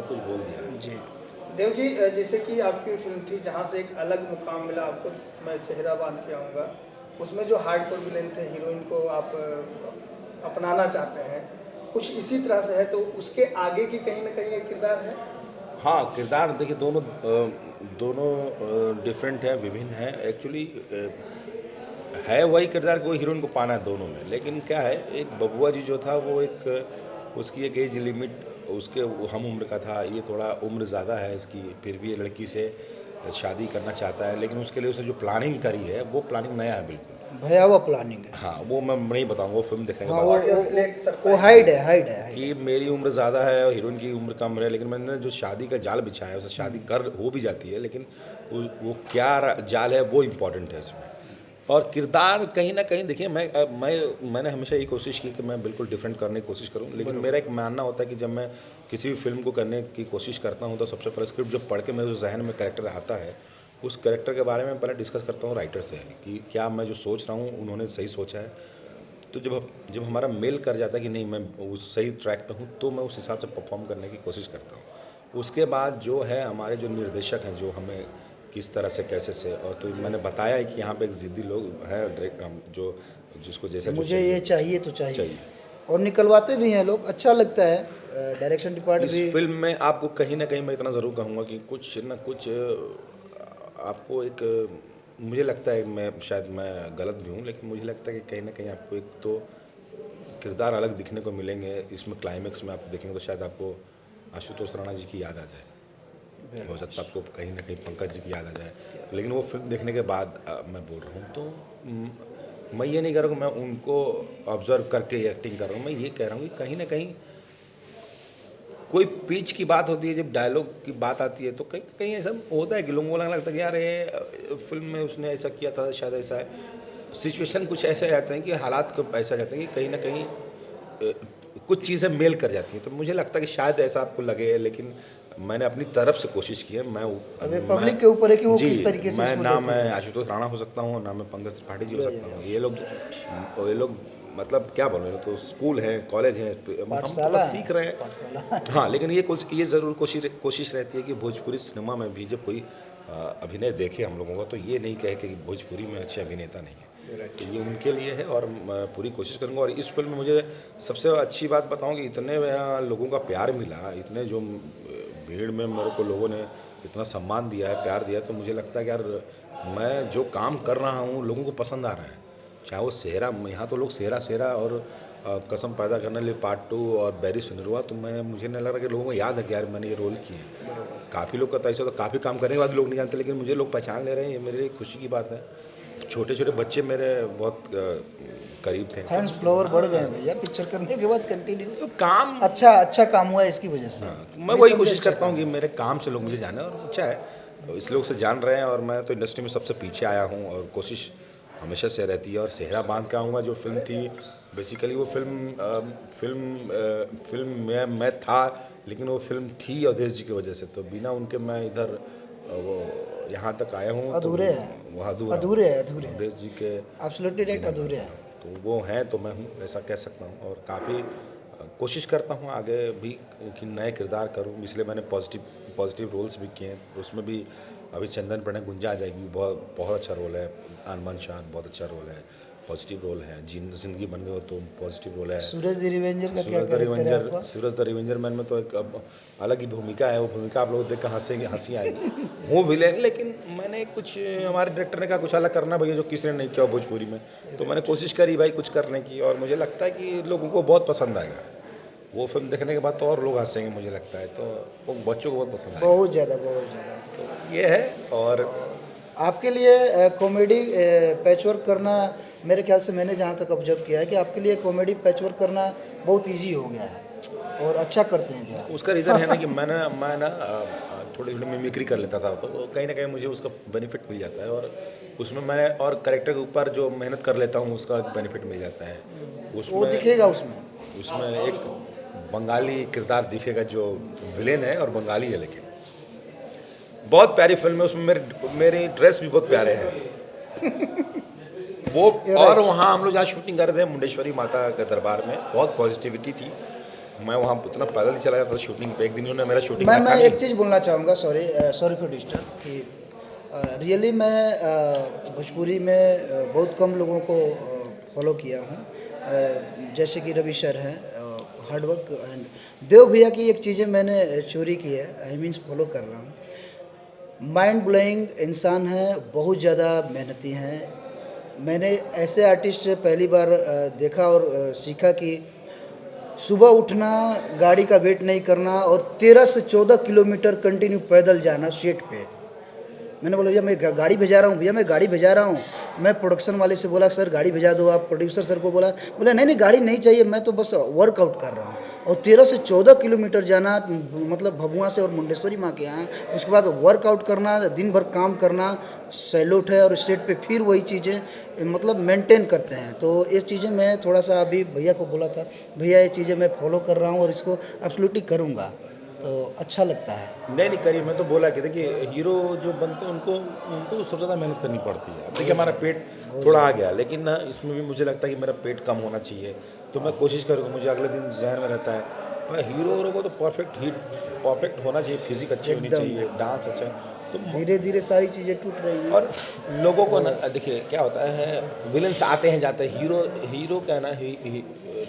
सब कुछ बोल दिया है। जी। देव जी, जैसे कि आपकी फिल्म थी जहाँ से एक अलग मुकाम मिला आपको, मैं सेहरा बांध के आऊँगा, उसमें जो हार्डकोर विलेन थे, हीरोइन को आप अपनाना चाहते हैं, कुछ इसी तरह से है, तो उसके आगे की कहीं ना कहीं एक किरदार है। हाँ, किरदार देखिए दोनों डिफरेंट है, विभिन्न है एक्चुअली। है वही किरदार को हीरोइन को पाना है दोनों में, लेकिन क्या है, एक बबुआ जी जो था वो एक उसकी एक एज लिमिट उसके हम उम्र का था, ये थोड़ा उम्र ज़्यादा है इसकी, फिर भी ये लड़की से शादी करना चाहता है, लेकिन उसके लिए उसने जो प्लानिंग करी है वो प्लानिंग नया है बिल्कुल। भयावह प्लानिंग है। हाँ, वो मैं नहीं बताऊंगा, वो फिल्म देखने के हाँ, बाद वो हाइड है। कि मेरी उम्र ज़्यादा है और हीरोइन की उम्र कम है, लेकिन मैंने जो शादी का जाल बिछाया है, उससे शादी कर हो भी जाती है, लेकिन वो क्या जाल है वो इम्पोर्टेंट है इसमें। और किरदार कहीं ना कहीं देखिए, मैंने हमेशा यही कोशिश की कि मैं बिल्कुल डिफरेंट करने की कोशिश करूं, लेकिन मेरा एक मानना होता है कि जब मैं किसी भी फिल्म को करने की कोशिश करता हूं तो सबसे पहले स्क्रिप्ट जब पढ़ के मेरे जहन में कैरेक्टर आता है, उस कैरेक्टर के बारे में पहले डिस्कस करता हूं राइटर से कि क्या मैं जो सोच रहा हूं उन्होंने सही सोचा है। तो जब हमारा मेल कर जाता है कि नहीं मैं उस सही ट्रैक पे हूँ, तो मैं उस हिसाब से परफॉर्म करने की कोशिश करता हूँ। उसके बाद जो है हमारे जो निर्देशक हैं, जो हमें किस तरह से कैसे से, और तो मैंने बताया है कि यहाँ पे एक ज़िद्दी लोग हैं जो जिसको जैसा जो मुझे ये चाहिए तो चाहिए, चाहिए। और निकलवाते भी हैं लोग, अच्छा लगता है। डायरेक्शन डिपार्टमेंट भी इस फिल्म में आपको कहीं ना कहीं मैं इतना ज़रूर कहूँगा कि कुछ ना कुछ आपको एक, मुझे लगता है, मैं गलत भी हूँ, लेकिन मुझे लगता है कि कहीं ना कहीं आपको एक तो किरदार अलग दिखने को मिलेंगे इसमें। क्लाइमेक्स में आप देखेंगे तो शायद आपको आशुतोष राणा जी की याद आ जाए, हो सकता है आपको कहीं ना कहीं पंकज जी की याद आ जाए, लेकिन वो फिल्म देखने के बाद मैं बोल रहा हूँ। तो मैं ये नहीं कह रहा हूँ कि मैं उनको ऑब्जर्व करके एक्टिंग कर रहा हूँ, मैं ये कह रहा हूँ कि कहीं ना कहीं कोई पिच की बात होती है, जब डायलॉग की बात आती है तो कहीं कहीं ऐसा होता है कि लोगों को लगता है कि यार ये फिल्म में उसने ऐसा किया था, शायद ऐसा है। सिचुएशन कुछ ऐसे जाते हैं कि हालात को ऐसा जाते हैं कि कहीं ना कहीं कुछ चीज़ें मेल कर जाती हैं, तो मुझे लगता है कि शायद ऐसा आपको लगे, लेकिन मैंने अपनी तरफ से कोशिश की है। अबे पब्लिक के ऊपर है कि वो जी, किस तरीके से मैं इसको ना लेते मैं हैं। आशुतोष राणा हो सकता हूँ, ना मैं पंकज त्रिपाठी जी हो सकता हूँ। ये लोग मतलब क्या बोल रहे हैं, तो स्कूल है, कॉलेज है, हम तो पाठशाला बस सीख रहे हैं। पाठशाला हाँ, लेकिन ये ज़रूर कोशिश रहती है कि भोजपुरी सिनेमा में भी जब कोई अभिनय देखे हम लोगों का, तो ये नहीं कहे कि भोजपुरी में अच्छे अभिनेता नहीं है। तो ये उनके लिए है और मैं पूरी कोशिश करूँगा। और इस फिल्म में मुझे सबसे अच्छी बात बताऊँ कि इतने लोगों का प्यार मिला, इतने जो भीड़ में मेरे को लोगों ने इतना सम्मान दिया है, प्यार दिया है, तो मुझे लगता है कि यार मैं जो काम कर रहा हूँ लोगों को पसंद आ रहा है। चाहे वो सेहरा, यहाँ तो लोग सेहरा और कसम पैदा करने लिए पार्ट 2 और बैरी सुनरुआ, तो मुझे नहीं लग रहा कि लोगों को याद है कि यार मैंने ये रोल किए हैं। काफ़ी लोग का तो ऐसा, तो काफ़ी काम करने के बाद लोग नहीं जानते, लेकिन मुझे लोग पहचान ले रहे हैं, ये मेरे लिए खुशी की बात है। छोटे छोटे बच्चे मेरे बहुत करीब थे। फैंस फ्लोवर बढ़ गए हैं भैया पिक्चर करने के बाद। कंटिन्यू तो काम अच्छा काम हुआ है इसकी वजह से। मैं वही कोशिश करता हूँ कि मेरे काम से लोग मुझे जाने, और अच्छा है इस लोग से जान रहे हैं। और मैं तो इंडस्ट्री में सबसे पीछे आया हूँ और कोशिश हमेशा से रहती है। और सेहरा बांध के आऊँगा जो फिल्म थी, बेसिकली वो फिल्म में मैं था, लेकिन वो फिल्म थी अवधेश जी की वजह से, तो बिना उनके मैं इधर वो यहाँ तक आया हूँ। अधूरे तो हैं, वो अधूरे हैं अवधेश जी के एब्सोल्युटली राइट, अधूरे हैं। तो वो हैं तो मैं हूँ, ऐसा कह सकता हूँ। और काफ़ी कोशिश करता हूँ आगे भी कि नए किरदार करूँ, इसलिए मैंने पॉजिटिव रोल्स भी किए हैं। उसमें भी अभी चंदन प्रणय गुंजा आ जाएगी, बहुत अच्छा रोल है। अरमान शान बहुत अच्छा रोल है, पॉजिटिव रोल है। जिंदगी बन गई तो पॉजिटिव रोल है। सूरज द रिवेंजर का क्या कैरेक्टर है आपका? सूरज द रिवेंजर मैन में तो एक अलग ही भूमिका है। वो भूमिका आप लोग देख कर हंसी आएगी। हूँ विलेन, लेकिन मैंने कुछ, हमारे डायरेक्टर ने कहा कुछ अलग करना भैया जो किसी ने नहीं किया भोजपुरी में, तो मैंने कोशिश करी भाई कुछ करने की, और मुझे लगता है कि लोगों को बहुत पसंद आएगा। वो फिल्म देखने के बाद तो और लोग हंसेंगे मुझे लगता है, तो वो बच्चों को बहुत पसंद आएगा। बहुत ज़्यादा। तो ये है। और आपके लिए कॉमेडी पैचवर्क करना, मेरे ख्याल से मैंने जहाँ तक ऑब्जर्व किया है कि आपके लिए कॉमेडी पैचवर्क करना बहुत इजी हो गया है और अच्छा करते हैं भैया। उसका रीज़न है ना कि मैं ना थोड़ी थोड़ी मिमिक्री कर लेता था, तो कहीं ना कहीं मुझे उसका बेनिफिट मिल जाता है। और उसमें मैं और कैरेक्टर के ऊपर जो मेहनत कर लेता हूँ उसका बेनिफिट मिल जाता है। वो दिखेगा उसमें एक बंगाली किरदार दिखेगा जो विलेन है, और बंगाली है, लेकिन बहुत प्यारी फिल्म है। उसमें मेरे ड्रेस भी बहुत प्यारे हैं। वो और वहाँ हम लोग जहाँ शूटिंग कर रहे थे मुंडेश्वरी माता के दरबार में, बहुत पॉजिटिविटी थी। मैं वहाँ उतना पैदल ही चला जाता था शूटिंग पे। एक दिन उन्होंने मेरा शूटिंग मैं रखा एक नहीं। चीज़ बोलना चाहूँगा, सॉरी फॉर डिस्टर्ब, कि रियली मैं भोजपुरी में बहुत कम लोगों को फॉलो किया हूँ, जैसे कि रवि सर हैं, हार्ड वर्क, एंड देव भैया की एक चीज़ें मैंने चोरी की है, आई मीन्स फॉलो कर रहा हूँ। माइंड ब्लोइंग इंसान है, बहुत ज़्यादा मेहनती हैं। मैंने ऐसे आर्टिस्ट पहली बार देखा और सीखा कि सुबह उठना, गाड़ी का वेट नहीं करना और 13 से 14 किलोमीटर कंटिन्यू पैदल जाना सेट पे। मैंने बोला भैया मैं गाड़ी भेजा रहा हूँ, भैया मैं गाड़ी भेजा रहा हूँ। मैं प्रोडक्शन वाले से बोला सर गाड़ी भेजा दो आप, प्रोड्यूसर सर को बोला नहीं गाड़ी नहीं चाहिए, मैं तो बस वर्कआउट कर रहा हूँ। और 13 से 14 किलोमीटर जाना, मतलब भभुआ से और मुंडेश्वरी माँ के यहाँ, उसके बाद वर्कआउट करना, दिन भर काम करना, सैल्यूट है। और स्टेट पे फिर वही चीज़ें मतलब मेंटेन करते हैं। तो ये चीज़ें मैं थोड़ा सा अभी भैया को बोला था, भैया ये चीज़ें मैं फॉलो कर रहा हूँ और इसको एब्सोल्युटली करूँगा, तो अच्छा लगता है। नहीं करिए, मैं तो बोला कि देखिए हीरो जो बनते हैं उनको सबसे ज़्यादा मेहनत करनी पड़ती है। अब देखिए हमारा पेट थोड़ा आ गया, लेकिन ना इसमें भी मुझे लगता है कि मेरा पेट कम होना चाहिए, तो मैं कोशिश करूँगा। मुझे अगले दिन जहन में रहता है पर हीरो को तो परफेक्ट होना चाहिए, फिजिक अच्छी होनी चाहिए, डांस अच्छा, तो धीरे धीरे सारी चीज़ें टूट रही हैं। और लोगों को ना देखिए क्या होता है, विलेंस आते हैं जाते हैं, हीरो क्या है ना,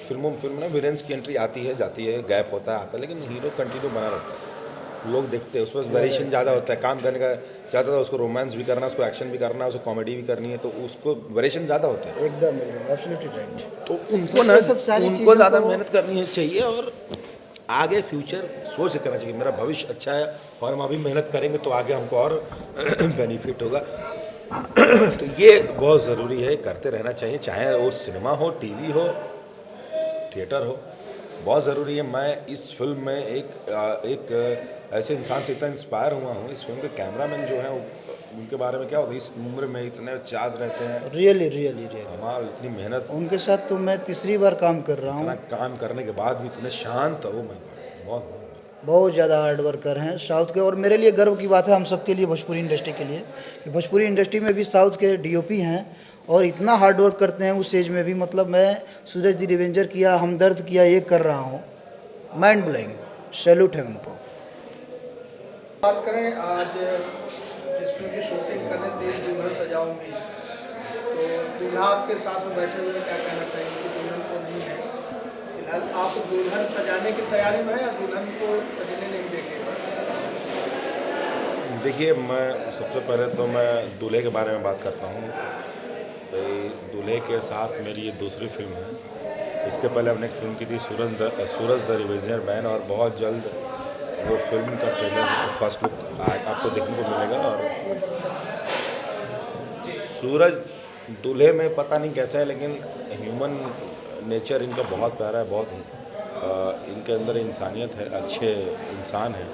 फिल्म में विलेंस की एंट्री आती है जाती है, गैप होता है आता है, लेकिन हीरो कंटिन्यू बना रहता है। लोग देखते हैं, उसमें वेरिएशन ज़्यादा होता है, काम करने का ज़्यादा होता है, उसको रोमांस भी करना है, उसको एक्शन भी करना है, उसको कॉमेडी भी करनी है, तो उसको वेरिएशन ज़्यादा होता है। एकदम एब्सोल्युटली राइट। तो उनको ना उनको ज़्यादा मेहनत करनी चाहिए और आगे फ्यूचर सोच करना चाहिए, मेरा भविष्य अच्छा है और हम अभी मेहनत करेंगे तो आगे हमको और बेनिफिट होगा। तो ये बहुत ज़रूरी है, करते रहना चाहिए, चाहे वो सिनेमा हो, टीवी हो, थिएटर हो, बहुत ज़रूरी है। मैं इस फिल्म में एक ऐसे इंसान से इतना इंस्पायर हुआ हूँ। इस फिल्म के कैमरामैन जो हैं उनके बारे में क्या होता है, इस उम्र में इतने चार्ज रहते हैं, रियली हमारा इतनी मेहनत, उनके साथ तो मैं तीसरी बार काम कर रहा इतना हूँ। काम करने के बाद भी इतने शांत, वो मैं बहुत बहुत ज़्यादा हार्ड वर्कर हैं साउथ के, और मेरे लिए गर्व की बात है, हम सब के लिए, भोजपुरी इंडस्ट्री के लिए, कि भोजपुरी इंडस्ट्री में भी साउथ के डीओपी हैं और इतना हार्ड वर्क करते हैं उस एज में भी। मतलब मैं सूरज दी रिवेंजर किया, हमदर्द किया, ये कर रहा हूँ, माइंड ब्लोइंग, सैल्यूट है उनको। बात करें आज जिसमें भी शूटिंग करने तेज दुल्हन सजाऊंगी, तो दूल्हा आपके साथ में बैठे हुए क्या कहना चाहिए कि दुल्हन को नहीं है फिलहाल, आप दुल्हन सजाने की तैयारी में है या दुल्हन को सजने नहीं देंगे? देखिए, मैं सबसे पहले तो मैं दूल्हे के बारे में बात करता हूँ। तो दूल्हे के साथ मेरी ये दूसरी फिल्म है। इसके पहले हमने एक फिल्म की थी सूरज द रिवेंजर मैन, और बहुत जल्द वो फिल्म का ट्रेलर फर्स्ट लुक आपको देखने को मिलेगा। और सूरज दूल्हे में पता नहीं कैसा है, लेकिन ह्यूमन नेचर इनका बहुत प्यारा है, बहुत इनके अंदर इंसानियत है, अच्छे इंसान हैं,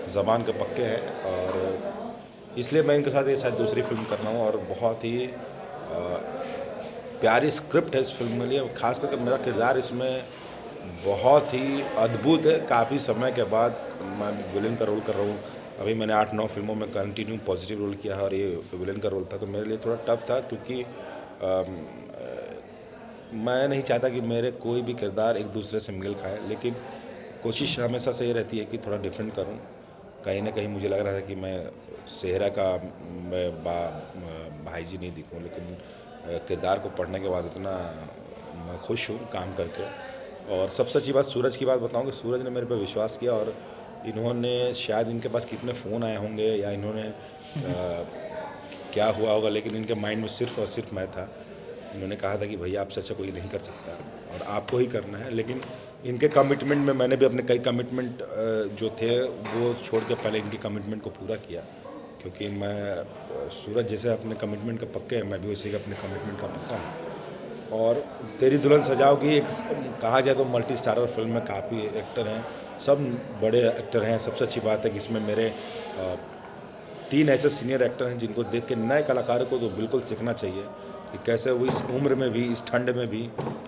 ज़बान के पक्के हैं, और इसलिए मैं इनके साथ ये शायद दूसरी फिल्म कर रहा हूँ। और बहुत ही प्यारी स्क्रिप्ट है इस फिल्म के लिए, खास करके मेरा किरदार इसमें बहुत ही अद्भुत है। काफ़ी समय के बाद मैं विलेन का रोल कर रहा हूँ। अभी मैंने 8-9 फिल्मों में कंटिन्यू पॉजिटिव रोल किया है और ये विलेन का रोल था, तो मेरे लिए थोड़ा टफ था, क्योंकि मैं नहीं चाहता कि मेरे कोई भी किरदार एक दूसरे से मेल खाए, लेकिन कोशिश हमेशा से ये रहती है कि थोड़ा डिफरेंट करूं। कहीं ना कहीं मुझे लग रहा था कि मैं सेहरा का मैं भाई जी नहीं दिखूं, लेकिन किरदार को पढ़ने के बाद इतना मैं खुश हूँ काम करके। और सबसे अच्छी बात, सूरज की बात बताऊँ कि सूरज ने मेरे पे विश्वास किया, और इन्होंने शायद इनके पास कितने फ़ोन आए होंगे या इन्होंने क्या हुआ होगा, लेकिन इनके माइंड में सिर्फ और सिर्फ मैं था। इन्होंने कहा था कि भैया आपसे अच्छा कोई नहीं कर सकता और आपको ही करना है। लेकिन इनके कमिटमेंट में मैंने भी अपने कई कमिटमेंट जो थे वो छोड़ के पहले इनकी कमिटमेंट को पूरा किया, क्योंकि मैं सूरज जैसे अपने कमिटमेंट का पक्के हैं, मैं भी वैसे ही अपने कमिटमेंट का पक्का हूँ। और तेरी दुल्हन सजाओगी एक कहा जाए तो मल्टी स्टारर फिल्म में काफ़ी एक्टर हैं, सब बड़े एक्टर हैं। सबसे अच्छी बात है कि इसमें मेरे 3 ऐसे सीनियर एक्टर हैं जिनको देख के नए कलाकारों को तो बिल्कुल सीखना चाहिए कि कैसे वो इस उम्र में भी, इस ठंड में भी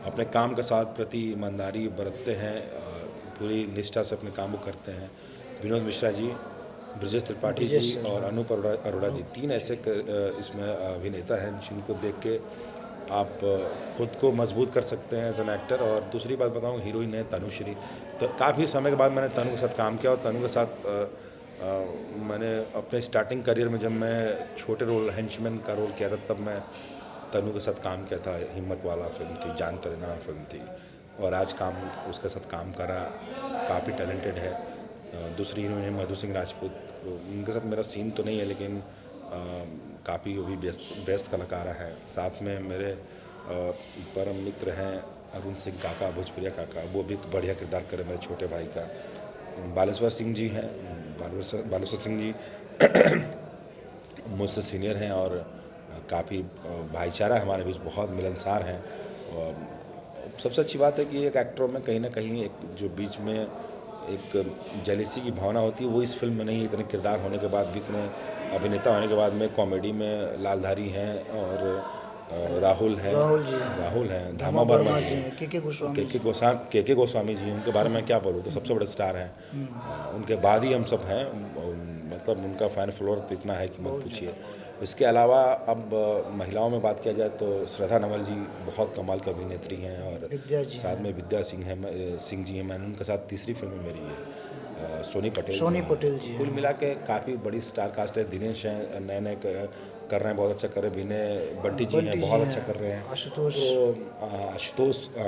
अपने काम के साथ प्रति ईमानदारी बरतते हैं, पूरी निष्ठा से अपने काम को करते हैं। विनोद मिश्रा जी, ब्रजेश त्रिपाठी जी और अनूप अरोड़ा जी, 3 ऐसे इसमें अभिनेता हैं जिनको देख के आप खुद को मजबूत कर सकते हैं एज एन एक्टर। और दूसरी बात बताऊँ, हीरोइन है तनुश्री, तो काफ़ी समय के बाद मैंने तनु के साथ काम किया। और तनु के साथ मैंने अपने स्टार्टिंग करियर में जब मैं छोटे रोल हेंचमैन का रोल किया था, तब मैं तनु के साथ काम किया था। हिम्मत वाला फिल्म थी, जान तेरे नाम फिल्म थी, और आज काम उसके साथ काम करा। काफ़ी टैलेंटेड है। दूसरी हीरोइन है मधु सिंह राजपूत, उनके साथ मेरा सीन तो नहीं है, लेकिन काफ़ी वो भी बेस्ट कलाकार है। साथ में मेरे परम मित्र हैं अरुण सिंह काका, भोजपुरिया काका, वो भी एक बढ़िया किरदार करे मेरे छोटे भाई का। बालेश्वर सिंह जी हैं, बालेश्वर सिंह जी मुझसे सीनियर हैं और काफ़ी भाईचारा हमारे बीच बहुत मिलनसार हैं। और सबसे अच्छी बात है कि एक एक्टरों में कहीं ना कहीं एक जो बीच में एक जेलिसी की भावना होती है, वो इस फिल्म में नहीं है। इतने किरदार होने के बाद भी, इतने अभिनेता होने के बाद में, कॉमेडी में लालधारी हैं और राहुल हैं, राहुल हैं, धामा वर्मा जी हैं, के गोस्वामी जी हैं। उनके बारे में क्या बोलूँ, तो सबसे बड़े स्टार हैं। उनके बाद ही हम सब हैं, मतलब उनका फैन फॉलोअर तो इतना है कि मत पूछिए। इसके अलावा अब महिलाओं में बात किया जाए तो श्रद्धा नवल जी बहुत कमाल की अभिनेत्री हैं, और साथ में विद्या सिंह जी हैं। मैंने उनके साथ तीसरी फिल्म मेरी है। सोनी पटेल जी, कुल मिला के काफ़ी बड़ी स्टार कास्ट है। दिनेश हैं, नए नए कर रहे हैं, बहुत अच्छा कर रहे हैं। विनय बंटी जी हैं, बहुत अच्छा कर रहे हैं।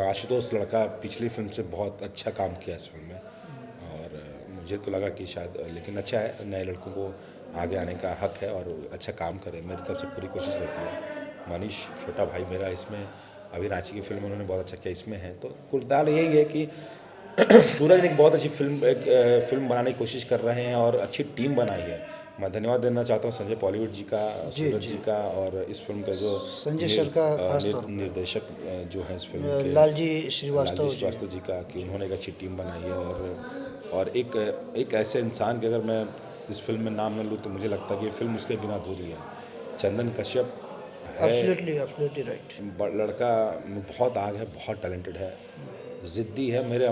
आशुतोष लड़का पिछली फिल्म से बहुत अच्छा काम किया इस फिल्म में, और मुझे तो लगा कि शायद, लेकिन अच्छा है, नए लड़कों को आगे आने का हक है और अच्छा काम करें। मेरी तरफ से पूरी कोशिश रहती है। मनीष छोटा भाई मेरा इसमें, अभी रांची की फिल्म उन्होंने बहुत अच्छा किया, इसमें है। तो कुल यही है कि सूरज ने एक बहुत अच्छी फिल्म बनाने की कोशिश कर रहे हैं और अच्छी टीम बनाई है। मैं धन्यवाद देना चाहता हूँ संजय पॉलीवुड जी का, सूरज जी का, और इस फिल्म का जो संजय सर का खास तौर पर निर्देशक जो है इस फिल्म के, लालजी श्रीवास्तव जी का, कि उन्होंने एक अच्छी टीम बनाई है। और एक ऐसे इंसान के अगर मैं इस फिल्म में नाम न लूँ तो मुझे लगता है कि ये फिल्म उसके बिना अधूरी है। चंदन कश्यप है, एब्सोल्युटली राइट। लड़का में बहुत आग है, बहुत टैलेंटेड है, ज़िद्दी है। मेरे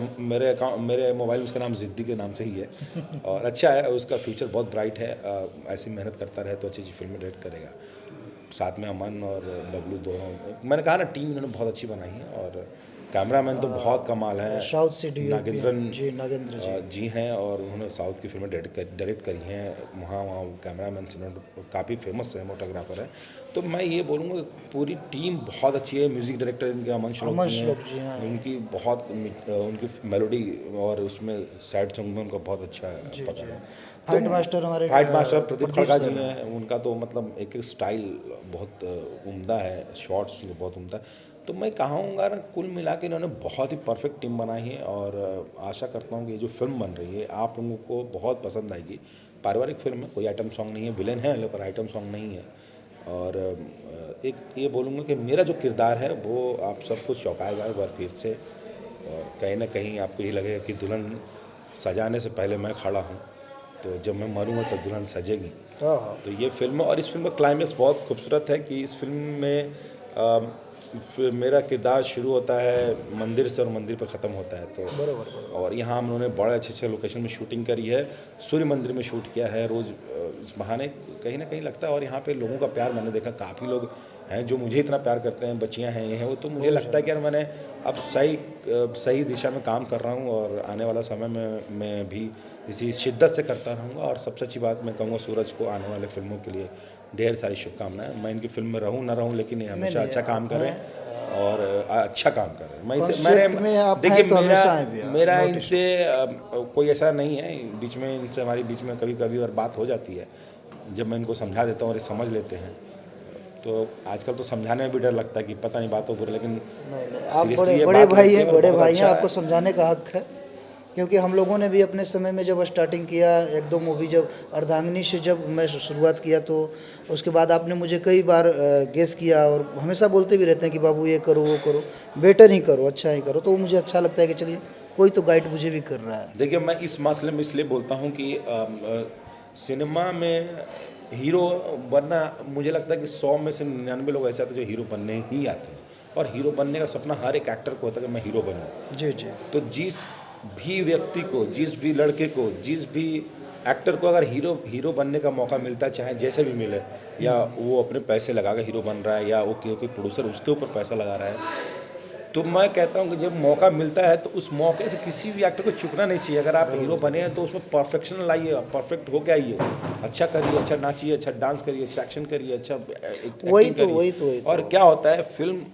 मोबाइल में उसका नाम ज़िद्दी के नाम से ही है, और अच्छा है, उसका फ्यूचर बहुत ब्राइट है। ऐसी मेहनत करता रहे तो अच्छी अच्छी फिल्में डायरेक्ट करेगा। साथ में अमन और बबलू दोनों, मैंने कहा ना, टीम इन्होंने बहुत अच्छी बनाई है। और कैमरामैन तो बहुत कमाल है, साउथ से नागेंद्र जी हैं, और उन्होंने साउथ की फिल्में डायरेक्ट करी हैं। वहाँ कैमरामैन से काफ़ी फेमस है, मोटोग्राफर है। तो मैं ये बोलूँगा पूरी टीम बहुत अच्छी है। म्यूज़िक डायरेक्टर इनके अमन श्लोक जी हैं, उनकी बहुत उनकी मेलोडी और उसमें सैड सॉन्ग में उनका बहुत अच्छा पकड़ है। फाइट मास्टर प्रदीप खड़का जी हैं, उनका तो मतलब एक स्टाइल बहुत उम्दा है, शॉट्स बहुत उम्दा है। तो मैं कहूँगा ना, कुल मिला के इन्होंने बहुत ही परफेक्ट टीम बनाई है, और आशा करता हूँ कि ये जो फिल्म बन रही है आप लोगों को बहुत पसंद आएगी। पारिवारिक फिल्म है, कोई आइटम सॉन्ग नहीं है, विलेन है लेकिन आइटम सॉन्ग नहीं है। और एक ये बोलूँगा कि मेरा जो किरदार है वो आप सबको चौंकाएगा एक बार फिर से, और कहीं ना कहीं आपको ये लगेगा कि दुल्हन सजाने से पहले मैं खड़ा हूँ, तो जब मैं मरूँगा तो दुल्हन सजेगी। तो ये फिल्म, और इस फिल्म का क्लाइमेक्स बहुत खूबसूरत है कि इस फिल्म में मेरा किरदार शुरू होता है मंदिर से और मंदिर पर ख़त्म होता है। तो बराबर। और यहाँ हम लोगों ने बड़े अच्छे लोकेशन में शूटिंग करी है, सूर्य मंदिर में शूट किया है। रोज़ इस बहाने कहीं ना कहीं लगता है, और यहाँ पे लोगों का प्यार मैंने देखा, काफ़ी लोग हैं जो मुझे इतना प्यार करते हैं, बच्चियाँ हैं, ये हैं वो, तो मुझे लगता है कि यार मैंने अब सही दिशा में काम कर रहा हूँ, और आने वाला समय में मैं भी इसी शिद्दत से करता रहूँगा। और सबसे अच्छी बात मैं कहूँगा, सूरज को आने वाले फिल्मों के लिए ढेर सारी शुभकामनाएं। मैं इनकी फिल्म में रहूँ ना रहूँ, लेकिन ये हमेशा अच्छा काम करें और अच्छा काम करें। मेरा इनसे कोई ऐसा नहीं है, बीच में इनसे हमारी बीच में कभी कभी और बात हो जाती है, जब मैं इनको समझा देता हूँ और ये समझ लेते हैं। तो आजकल तो समझाने में भी डर लगता है कि पता नहीं बात हो पूरी, लेकिन आप बड़े भाई हैं, आपको समझाने का हक है। क्योंकि हम लोगों ने भी अपने समय में जब स्टार्टिंग किया, एक दो मूवी, जब अर्धांगिनी से जब मैं शुरुआत किया, तो उसके बाद आपने मुझे कई बार गेस किया, और हमेशा बोलते भी रहते हैं कि बाबू ये करो वो करो, बेटर ही करो, अच्छा ही करो। तो मुझे अच्छा लगता है कि चलिए कोई तो गाइड मुझे भी कर रहा है। देखिए, मैं इस मसले में इसलिए बोलता हूँ कि सिनेमा में हीरो बनना, मुझे लगता है कि 100 में से 99 लोग ऐसे आते हैं जो हीरो बनने ही आते हैं, और हीरो बनने का सपना हर एक एक्टर को होता है कि मैं हीरो बनूँ। जी। तो जिस भी व्यक्ति को, जिस भी लड़के को, जिस भी एक्टर को अगर हीरो बनने का मौका मिलता है, चाहे जैसे भी मिले, या वो अपने पैसे लगा कर हीरो बन रहा है, या वो क्योंकि प्रोड्यूसर उसके ऊपर पैसा लगा रहा है, तो मैं कहता हूँ कि जब मौका मिलता है तो उस मौके से किसी भी एक्टर को चूकना नहीं चाहिए। अगर आप हीरो बने हैं तो उसमें परफेक्शन लाइए, परफेक्ट हो के आइए, अच्छा करिए, अच्छा नाचिए, अच्छा डांस करिए, अच्छा एक्शन करिए, अच्छा वही एक्टिंग तो करिए। और क्या होता है, फिल्म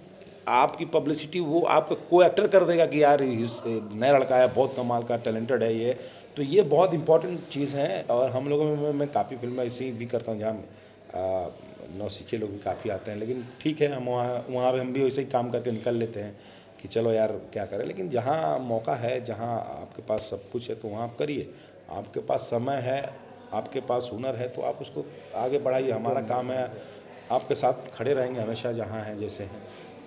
आपकी पब्लिसिटी वो आपका को एक्टर कर देगा कि यार नया लड़का है, बहुत कमाल का टैलेंटेड है ये। तो ये बहुत इंपॉर्टेंट चीज़ है। और हम लोगों में मैं काफ़ी फिल्में ऐसी भी करता हूँ जहाँ नौसिखिए लोग भी काफ़ी आते हैं, लेकिन ठीक है, हम वहाँ पे हम भी वैसे ही काम करके निकल लेते हैं कि चलो यार क्या करें। लेकिन जहाँ मौका है, जहाँ आपके पास सब कुछ है, तो वहाँ आप करिए। आपके पास समय है, आपके पास हुनर है, तो आप उसको आगे बढ़ाइए। हमारा काम है आपके साथ खड़े रहेंगे हमेशा, जहाँ हैं जैसे हैं।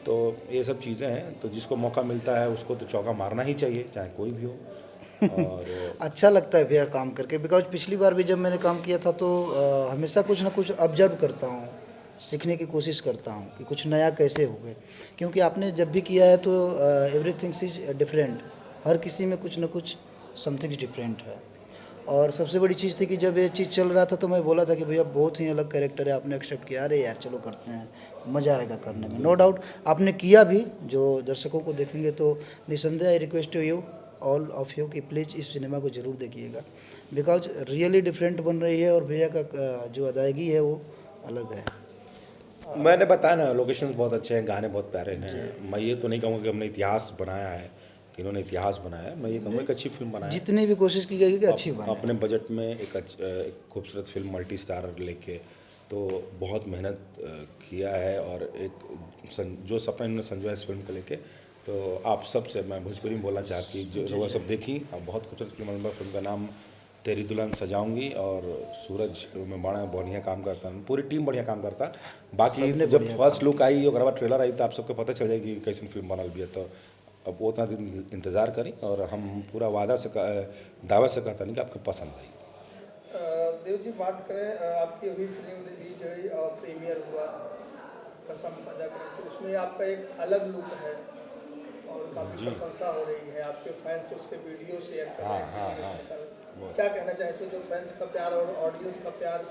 तो ये सब चीज़ें हैं, तो जिसको मौका मिलता है उसको तो चौका मारना ही चाहिए, चाहे कोई भी हो। और अच्छा लगता है भैया काम करके, बिकॉज पिछली बार भी जब मैंने काम किया था तो हमेशा कुछ ना कुछ ऑब्जर्व करता हूँ, सीखने की कोशिश करता हूँ कि कुछ नया कैसे हो गए, क्योंकि आपने जब भी किया है तो एवरीथिंग्स इज डिफरेंट, हर किसी में कुछ ना कुछ समथिंग्स डिफरेंट है। और सबसे बड़ी चीज़ थी कि जब ये चीज़ चल रहा था तो मैं बोला था कि भैया बहुत ही अलग कैरेक्टर है, आपने एक्सेप्ट किया, अरे यार चलो करते हैं, मज़ा आएगा करने में। नो डाउट आपने किया भी, जो दर्शकों को देखेंगे तो निसंदेह I request to you all of you कि प्लीज़ इस सिनेमा को ज़रूर देखिएगा, बिकॉज रियली डिफरेंट बन रही है और भैया का जो अदायगी है वो अलग है। मैंने बताया ना, लोकेशंस बहुत अच्छे हैं, गाने बहुत प्यारे हैं। मैं ये तो नहीं कहूँगा कि हमने इतिहास बनाया है, कि इन्होंने इतिहास बनाया है। मैं ये कहूँगा एक अच्छी फिल्म बनाया है। जितनी भी कोशिश की गई कि अच्छी बने। अपने बजट में एक खूबसूरत फिल्म मल्टी स्टार लेके, तो बहुत मेहनत किया है। और जो सपना इन्होंने संजोया इस फिल्म को लेके, तो आप सब से मैं भोजपुरी में बोलना चाहती हूँ, जो वो सब देखी। और बहुत खूबसूरत फिल्म का नाम तेरी दुल्हन सजाऊंगी, और सूरज में बड़ा बढ़िया काम करता है, पूरी टीम बढ़िया काम करता है। बाकी सबने जब बढ़िया फर्स्ट लुक आई और बाद ट्रेलर आई तो आप सबको पता चल जाएगी कि कैसी फिल्म बनल भी है। तो अब वो उतना दिन इंतज़ार करें, और हम पूरा दावा से कहता नहीं कि आपको पसंद आई। देव जी, बात करें आपकी अभी फिल्म रिलीज हुई और प्रीमियर हुआ कसम पैदा करें, तो उसमें आपका एक अलग लुक है और काफ़ी प्रशंसा हो रही है, आपके फैंस उसके वीडियो शेयर कर रहे हैं। क्या कहना चाहते हो, जो फैंस का प्यार और ऑडियंस का प्यार,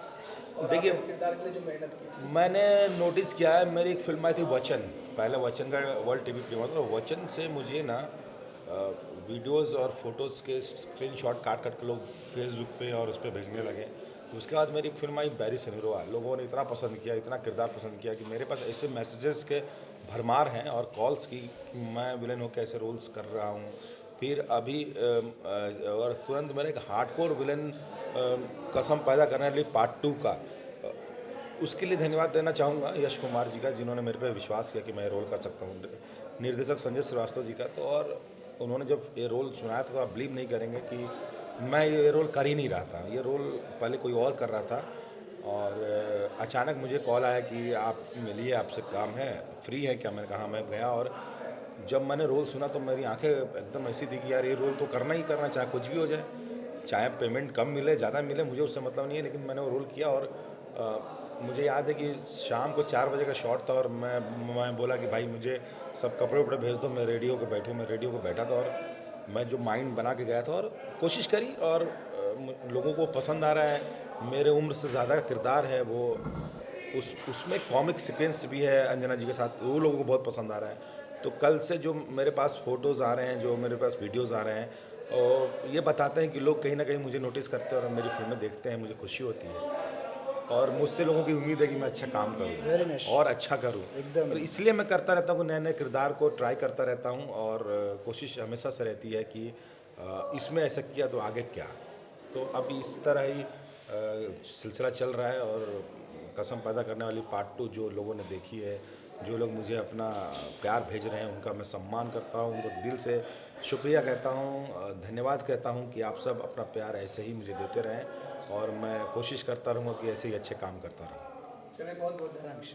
और देखिए, आपने किरदार के लिए जो मेहनत की थी? मैंने नोटिस किया है, मेरी एक फिल्म आई थी वचन, पहले वचन का वर्ल्ड टीवी प्रीमियर था। वचन से मुझे ना वीडियोस और फोटोज़ के स्क्रीनशॉट काट के लोग फेसबुक पे और उस पर भेजने लगे। उसके बाद मेरी एक फिल्म आई बैरी सनीरोवा, लोगों ने इतना पसंद किया, इतना किरदार पसंद किया कि मेरे पास ऐसे मैसेजेस के भरमार हैं और कॉल्स की, मैं विलन होकर ऐसे रोल्स कर रहा हूँ। फिर अभी और तुरंत मेरा एक हार्डकोर विलन कसम पैदा करने के लिए पार्ट 2 का, उसके लिए धन्यवाद देना चाहूँगा यश कुमार जी का, जिन्होंने मेरे पे विश्वास किया कि मैं रोल कर सकता हूँ। निर्देशक संजय श्रीवास्तव जी का, तो और उन्होंने जब ये रोल सुनाया था तो आप बिलीव नहीं करेंगे कि मैं ये रोल कर ही नहीं रहा था। ये रोल पहले कोई और कर रहा था, और अचानक मुझे कॉल आया कि आप मिलिए, आपसे काम है, फ्री है क्या? मैंने कहा, मैं गया। और जब मैंने रोल सुना तो मेरी आंखें एकदम ऐसी थी कि यार ये रोल तो करना ही करना, चाहे कुछ भी हो जाए, चाहे पेमेंट कम मिले ज़्यादा मिले, मुझे उससे मतलब नहीं है। लेकिन मैंने वो रोल किया। और मुझे याद है कि शाम को 4 बजे का शॉट था, और मैं बोला कि भाई मुझे सब कपड़े वपड़े भेज दो, मैं रेडियो पे बैठा था, और मैं जो माइंड बना के गया था और कोशिश करी, और लोगों को पसंद आ रहा है। मेरे उम्र से ज़्यादा का किरदार है वो, उसमें कॉमिक सीक्वेंस भी है अंजना जी के साथ, वो लोगों को बहुत पसंद आ रहा है। तो कल से जो मेरे पास फ़ोटोज़ आ रहे हैं, जो मेरे पास वीडियोज़ आ रहे हैं, और ये बताते हैं कि लोग कहीं ना कहीं मुझे नोटिस करते हैं और मेरी फिल्में देखते हैं, मुझे खुशी होती है। और मुझसे लोगों की उम्मीद है कि मैं अच्छा काम Very करूं nice. और अच्छा करूं, एकदम। और इसलिए मैं करता रहता हूं, नए नए किरदार को ट्राई करता रहता हूं। और कोशिश हमेशा से रहती है कि इसमें ऐसा किया तो आगे क्या। तो अब इस तरह ही सिलसिला चल रहा है। और कसम पैदा करने वाली पार्ट 2 जो लोगों ने देखी है, जो लोग मुझे अपना प्यार भेज रहे हैं, उनका मैं सम्मान करता हूं, उनको दिल से शुक्रिया कहता हूं, धन्यवाद कहता हूं कि आप सब अपना प्यार ऐसे ही मुझे देते रहें, और मैं कोशिश करता रहूँगा कि ऐसे ही अच्छे काम करता रहूँ। चलिए, बहुत बहुत धन्यवाद। थैंक्स।